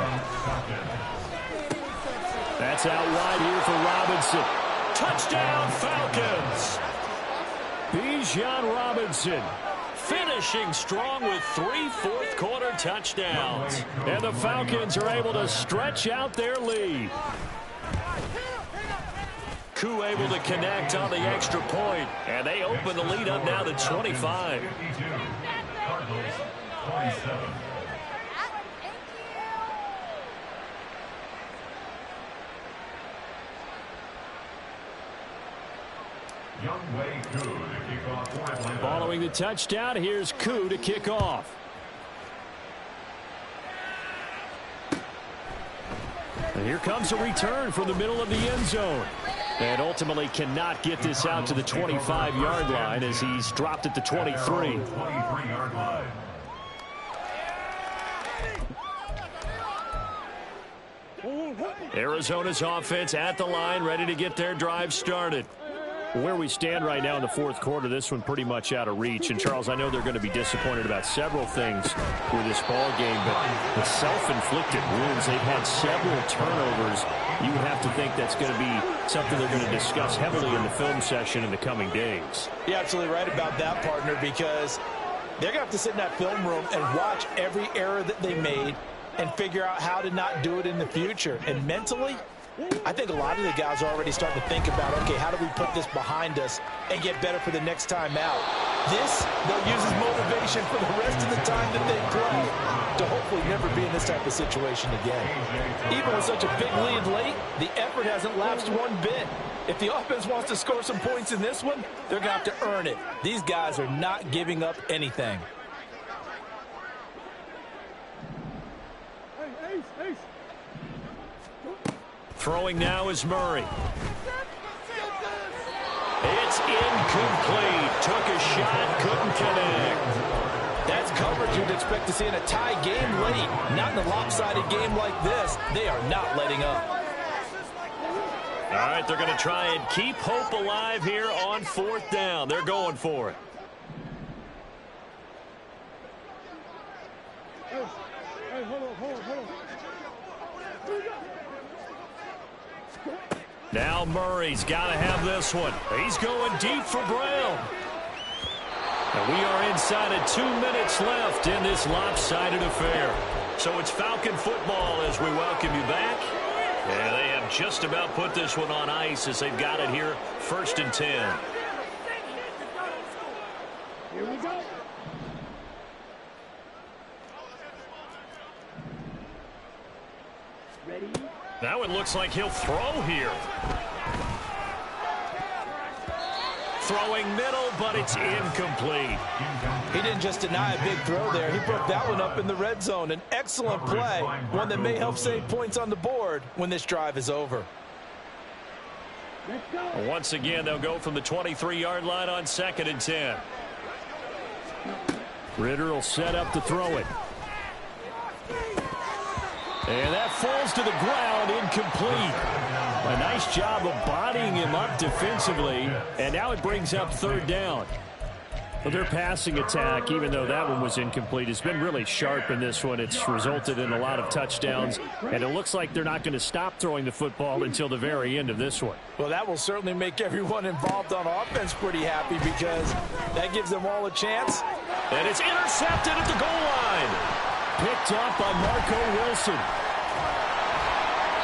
That's out wide here for Robinson.
Touchdown, Falcons.
Bijan Robinson
Finishing strong with 3 fourth-quarter touchdowns.
And the Falcons are able to stretch out their lead.
Koo able to connect on the extra point, and they open the lead up now to 25.
Cardinals 27.
Following the touchdown, here's Koo to kick off. And here comes a return from the middle of the end zone. And ultimately cannot get this out to the 25-yard line as he's dropped at the 23.
Arizona's offense at the line, ready to get their drive started.
Where we stand right now in the fourth quarter, this one pretty much out of reach. And, Charles, I know they're going to be disappointed about several things with this ball game, but the self-inflicted wounds, they've had several turnovers. You would have to think that's going to be something they're going to discuss heavily in the film session in the coming days.
You're absolutely right about that, partner, because they're going to have to sit in that film room and watch every error that they made and figure out how to not do it in the future. And mentally, I think a lot of the guys are already starting to think about, okay, how do we put this behind us and get better for the next time out? This, they'll use as motivation for the rest of the time that they play to hopefully never be in this type of situation again. Even with such a big lead late, the effort hasn't lapsed one bit. If the offense wants to score some points in this one, they're going to have to earn it. These guys are not giving up anything.
Throwing now is Murray. It's incomplete. Took a shot, couldn't connect.
That's coverage you'd expect to see in a tie game late. Not in a lopsided game like this. They are not letting up.
All right, they're going to try and keep hope alive here on 4th down. They're going for it.
Hey, hold on.
Now Murray's got to have this one. He's going deep for Brown. And we are inside of 2 minutes left in this lopsided affair. So it's Falcon football as we welcome you back. And they have just about put this one on ice as they've got it here, 1st and 10.
Here we go. Ready?
Now it looks like he'll throw here. Throwing middle, but it's incomplete.
He didn't just deny a big throw there. He put that one up in the red zone. An excellent play, one that may help save points on the board when this drive is over.
Let's go.
Once again, they'll go from the 23-yard line on 2nd and 10.
Ritter will set up to throw it. And that falls to the ground, incomplete. A nice job of bodying him up defensively. And now it brings up 3rd down. Well, their passing attack, even though that one was incomplete, has been really sharp in this one. It's resulted in a lot of touchdowns, and it looks like they're not going to stop throwing the football until the very end of this one.
Well, that will certainly make everyone involved on offense pretty happy because that gives them all a chance.
And it's intercepted at the goal line.
Picked up by Marco Wilson.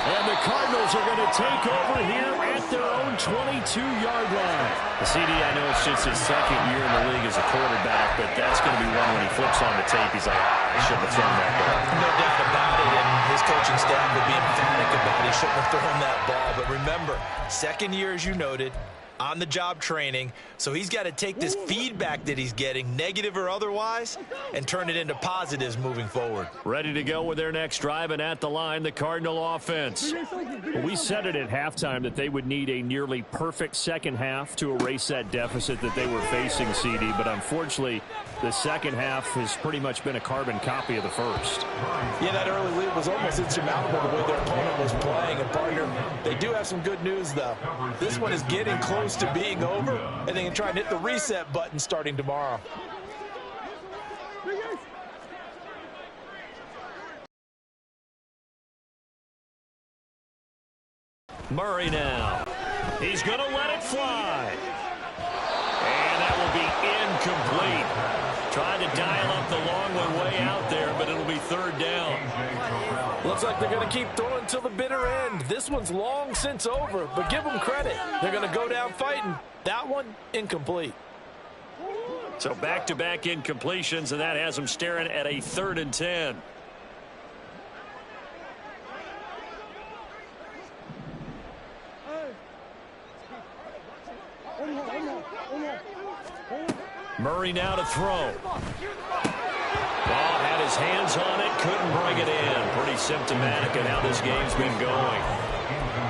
And the Cardinals are going to take over here at their own 22-yard line.
The CD, I know it's just his second year in the league as a quarterback, but that's going to be one when he flips on the tape. He's like, I shouldn't have thrown that ball.
No doubt about it, and his coaching staff will be emphatic about he shouldn't have thrown that ball. But remember, second year, as you noted, on-the-job training, so he's got to take this feedback that he's getting, negative or otherwise, and turn it into positives moving forward.
Ready to go with their next drive, and at the line, the Cardinal offense.
Well, we said it at halftime that they would need a nearly perfect second half to erase that deficit that they were facing, CD, but unfortunately, the second half has pretty much been a carbon copy of the first.
Yeah, that early lead was almost insurmountable the way their opponent was playing. And, partner, they do have some good news, though. This one is getting close to being over, and they can try and hit the reset button starting tomorrow.
Murray now. He's going to let it fly. And that will be incomplete. Tried to dial up the long one way out there, but it'll be third down.
Looks like they're going to keep throwing till the bitter end. This one's long since over, but give them credit. They're going to go down fighting. That one, incomplete.
So back-to-back incompletions, and that has them staring at a 3rd and 10. Murray now to throw. Ball had his hands on it, couldn't bring it in. Pretty symptomatic of how this game's been going.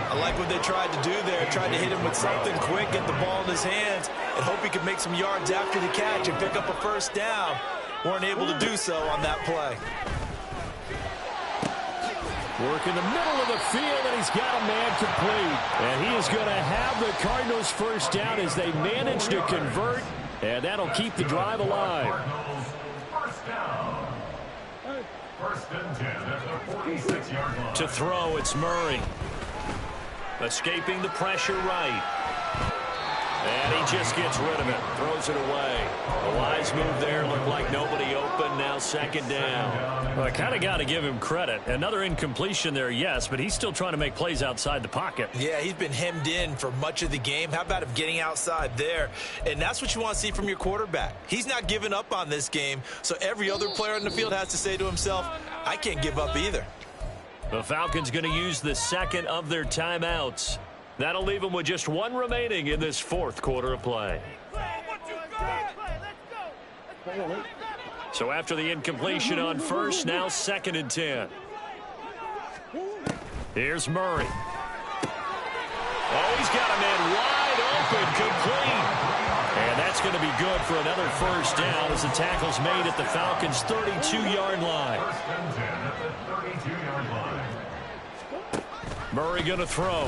I like what they tried to do there. Tried to hit him with something quick, get the ball in his hands, and hope he could make some yards after the catch and pick up a first down. Weren't able to do so on that play.
Work in the middle of the field, and he's got a man complete. And he is going to have the Cardinals first down as they manage to convert, and that'll keep the drive alive.
First down. First and 10 at the 46-yard line.
To throw, it's Murray. Escaping the pressure right. And he just gets rid of it. Throws it away. A wise move there. Looked like nobody open. Now second down.
Well, I kind of got to give him credit. Another incompletion there, yes, but he's still trying to make plays outside the pocket.
Yeah, he's been hemmed in for much of the game. How about him getting outside there? And that's what you want to see from your quarterback. He's not giving up on this game, so every other player in the field has to say to himself, I can't give up either.
The Falcons going to use the second of their timeouts. That'll leave them with just one remaining in this 4th quarter of play. So after the incompletion on first, now 2nd and 10. Here's Murray. Oh, he's got a man wide open, complete. And that's going to be good for another first down as the tackle's made at the Falcons' 32-yard line.
First and 10 at the 32-yard line.
Murray going to throw.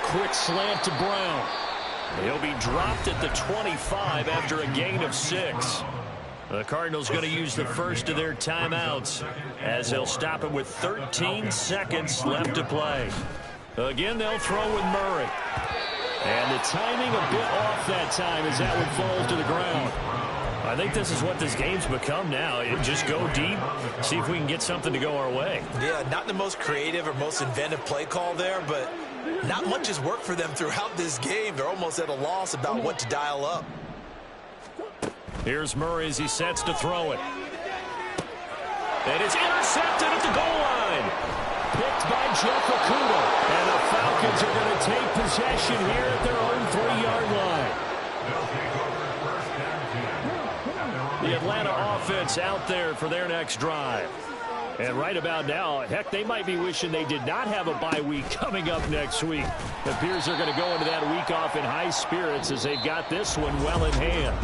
Quick slant to Brown. He'll be dropped at the 25 after a gain of 6. The Cardinals going to use the first of their timeouts as they'll stop it with 13 seconds left to play. Again, they'll throw with Murray. And the timing a bit off that time as that one falls to the ground. I think this is what this game's become now. Just go deep, see if we can get something to go our way.
Yeah, not the most creative or most inventive play call there, but not much has worked for them throughout this game. They're almost at a loss about what to dial up.
Here's Murray as he sets to throw it. And it's intercepted at the goal line.
Picked by Jeff Okuda. And the Falcons are going to take possession here at their own 3-yard line. The Atlanta offense out there for their next drive. And right about now, heck, they might be wishing they did not have a bye week coming up next week. It appears they're going to go into that week off in high spirits as they've got this one well in hand.